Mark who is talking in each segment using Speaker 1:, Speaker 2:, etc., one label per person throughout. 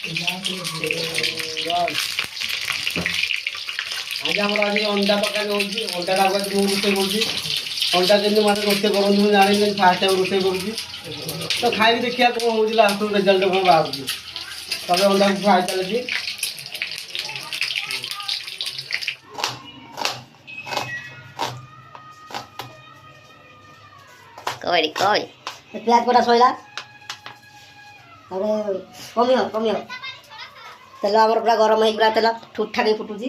Speaker 1: ଆଜି ଆମର ଆଜି ଅଣ୍ଡା ତରକାରୀ ହେଉଛି। ଅଣ୍ଡାଟା ଆଗ ମୁଁ ରୋଷେଇ କରୁଛି। ଅଣ୍ଡା କେମିତି ମାନେ ରୋଷେଇ କରନ୍ତୁ ମୁଁ ଜାଣିନି, ଫାଷ୍ଟ ଟାଇମ୍ ରୋଷେଇ କରୁଛି। ତ ଖାଇକି ଦେଖିବା କ'ଣ ହେଉଛି, ଲାଷ୍ଟ ରେଜଲ୍ଟ କ'ଣ ବାହାରୁଛି। ତାପରେ ଅଣ୍ଡାକୁ ଫ୍ରାଏ ଚାଲିଛି।
Speaker 2: ପିଆଜ ପଟା ସଇଲା, ତାପରେ କମିବ ତେଲ ଆମର ପୁରା ଗରମ ହେଇକି ପୁରା ତେଲ ଠୁଠାକି ଫୁଟୁଛି।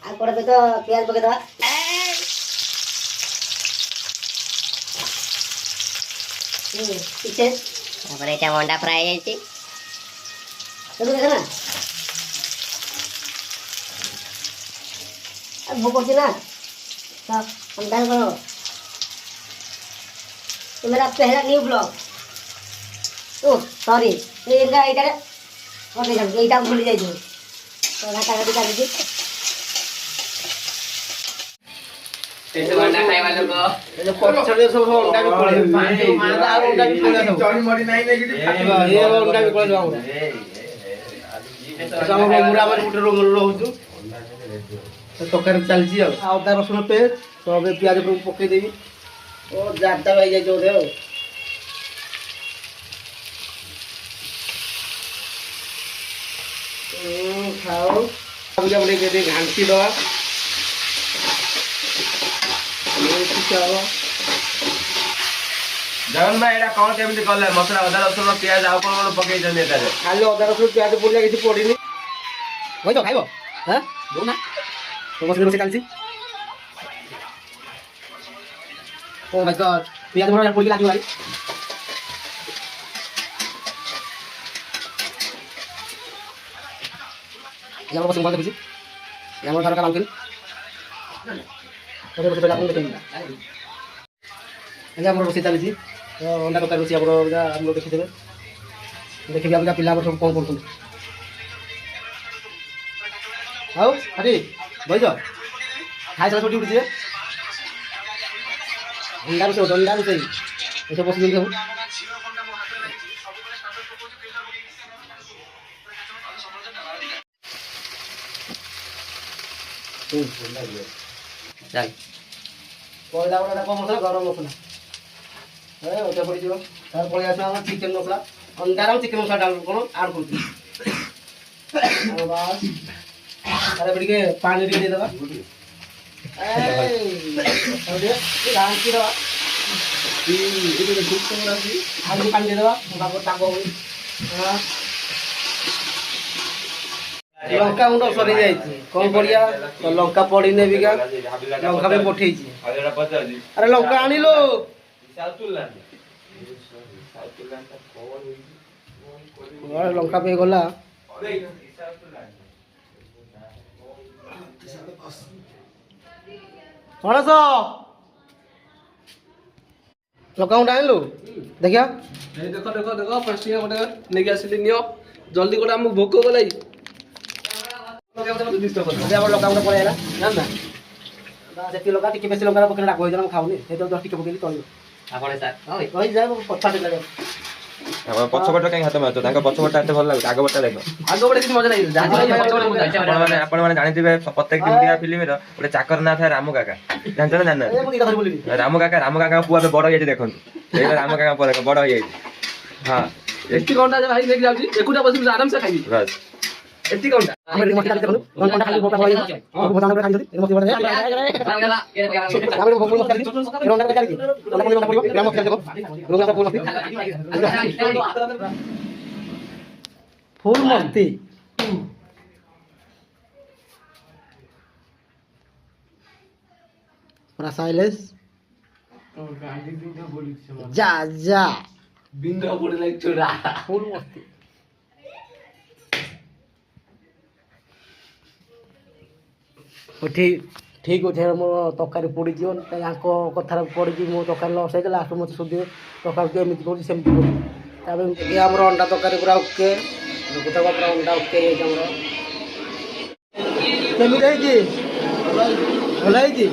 Speaker 2: ଆଉ ପରେ ତ ପିଆଜ ପକେଇଦେବା। ଟିକେ
Speaker 3: ତାପରେ ଏଇଟା ଅଣ୍ଡା ଫ୍ରାଏ ହେଇଛି।
Speaker 2: ସେଠୁ ଦେଖ ନା ଭୋକ କରୁଛି ନା ଅଣ୍ଡା କ'ଣ। ये मेरा पहला न्यू ब्लॉग। ओह सॉरी, ଏଇଟା ଏଇଟାରେ କଟି ଯାଉଛି, ଏଇଟା ଭୁଲି ଯାଇଥିବୁ। ତ ଘାଟା ଘାଟି ଚାଲିଛି।
Speaker 1: ଅଣ୍ଡା ଖାଇବା ଲୋକ ପଛରେ ସବୁ ଅଣ୍ଡା ବି ପଳେଇ ଆଉ ଅଣ୍ଡା ବି ପଳେଇ ସବୁ ଚଳି ମଡି ନାହିଁ ନେଇକି ଏ ଅଣ୍ଡା ବି ପଳେଇ ଯାଉ। ଆମ ମୁରା ମାନେ ଗୋଟେ ରୁମ୍ ରହୁଛୁ। ତରକାରୀ ଚାଲିଛି ଆଉ ଅଦା ରସୁଣ ପେଷ୍ଟ। ତ ଏବେ ପିଆଜ ପକେଇଦେବି। ଓ ଜାରଟା ହେଇଯାଇଛି ବୋଧେ ଆଉ। ଖାଉ ଟିକେ ଘାଣ୍ଟି ଦେବା।
Speaker 4: ଜଗନ ଭାଇ ଏଇଟା କ'ଣ କେମିତି କଲେ? ମସଲା ଅଦା ରସୁଣ ପିଆଜ ଆଉ କ'ଣ କ'ଣ ପକେଇଛନ୍ତି ଏଟାରେ?
Speaker 1: ଖାଲି ଅଦା ରସୁଣ ପିଆଜ ପଡ଼ିଲା, କିଛି ପଡ଼ିନି। ଭାଇ ତ ଖାଇବ ହଁ ଦଉନା ରୋଷେଇ ଚାଲିଛି। ଓ ମାଇ ଗଡ୍, ପିଆଜ ବড় পড়ি লাগি ভাই। আমার পছন্দ করে দিছি। আমার ধারকা লাউকেন ওরে বসে আপনি দেখেন। আজ আমরা বসে চালিছি। তো অন্ডা তরকারি রুচি আমরা আমরা দেখি দেবে। দেখিবি আমরা পিলা আমরা সব কোন করছুন। আও আরে বইজ খাই সারা ছুটি উঠছে। অন্ডা রুচি এসব বসে দিন খাবো।
Speaker 3: ଚାଲ
Speaker 1: ପଇଲା ଗୋଟେ କମ ମସଲା, ଗରମ ମସଲା ওটা পড়িଯିବ। ତାପରେ ପଳେଇ ଆସିବ ଆମର ଚିକେନ ମସଲା। ଅଣ୍ଡାର ଚିକେନ ମସଲା ଡାଲ କ'ଣ ଆଡ଼ କରୁଛୁ। ତାପରେ ଟିକେ ପାଣି ଟିକେ ଦେଇଦେବା। ପାଣି ଦେଇଦେବା। ଲଙ୍କା ଗୁଣ୍ଡ ସରି ଯାଇଛି, କ'ଣ କରିବା? ଲଙ୍କା ପଡ଼ିନି ବିକା, ଲଙ୍କା ବି ପଠେଇଛି। ଆରେ ଲଙ୍କା ଆଣିଲୋ। ଲଙ୍କା ପାଇଁ ଗଲା। ଗଣେଶ ଲଙ୍କା ଗୁଣ୍ଡ ଆଣିଲୁ ଦେଖିଆ।
Speaker 5: ଦେଖ ଦେଖ ଦେଖ ପାଞ୍ଚ ଟଙ୍କା ଗୋଟେ ନେଇକି ଆସିଲି, ନିଅ ଜଲ୍ଦି ଗୋଟେ ଆମକୁ ଭୋକ ଗଲାଇ।
Speaker 1: ଲଙ୍କା ଗୁଣ୍ଡ ପଳେଇ ହେଲା ଜାଣିନା। ସେତିକି ଲଙ୍କା ଟିକେ ବେଶୀ ଲଙ୍କା ପକେଇଲେ ରାଗ ହେଇଯାଏ, ମୁଁ ଖାଉନି। ସେଇଟା ଦଶ ଟିକେ ପକେଇଲି ଚଳିବ।
Speaker 3: ଆପଣ ସାର୍
Speaker 1: ରହିଯାଏ ପଛପଟେ ଲାଗେ।
Speaker 4: ପଛପଟ କାହିଁ ହାତ ମାରୁଛ? ତାଙ୍କ ପଛପଟା ଏତେ ଭଲ ଲାଗୁଛି, ଆଗପଟା ଦେଖ।
Speaker 5: ଆଗ ଗୋଟେ କିଛି ମଜା ନାହିଁ।
Speaker 4: ଆପଣମାନେ ଜାଣିଥିବେ ପ୍ରତ୍ୟେକ ଦିନିଆ ଫିଲ୍ମର ଗୋଟେ ଚାକର ନାଁ ଥାଏ ରାମୁ କାକା। ଜାଣିଛ ନା ଜାଣିନା? ରାମୁ କାକା ପୁଅ ଏବେ ବଡ ହେଇଯାଇଛି, ଦେଖନ୍ତୁ ଏଇଟା ରାମୁ କାକା ପୁଅ ଦେଖ ବଡ ହେଇଯାଇଛି। ହଁ
Speaker 5: ଏତିକି ଘଣ୍ଟା ଭାଇ ନେଇକି ଯାଉଛି, ଏକୁଟିଆ ବସିକି ଆରାମସେ ଖାଇବି।
Speaker 4: ବାସ୍
Speaker 5: ଏତିକି ଘଣ୍ଟା
Speaker 1: ফুল মস্তি। পুরা সাইলেন্স। যা যা
Speaker 5: বিন্দু পড়ে লাগছে রা
Speaker 1: ফুল মস্তি। ଠିକ୍ ଅଛି, ମୋ ତରକାରୀ ପୋଡ଼ିଯିବ। ତାଙ୍କ କଥାରେ ପଡ଼ିକି ମୋ ତରକାରୀ ଲସ୍ ହେଇଗଲା। ଲାଷ୍ଟ ମୋତେ ଶୋଧିବେ ତରକାରୀ ଏମିତି କରୁଛି ସେମିତି କରୁଛି। ତାପରେ ଏ ଆମର ଅଣ୍ଡା ତରକାରୀ ପୁରା ଓକେ। ପୁରା ଅଣ୍ଡା ଓକେ ହେଇଯାଇଛି ଆମର। କେମିତି ହେଇଛି? ଭଲ ହେଇଛି?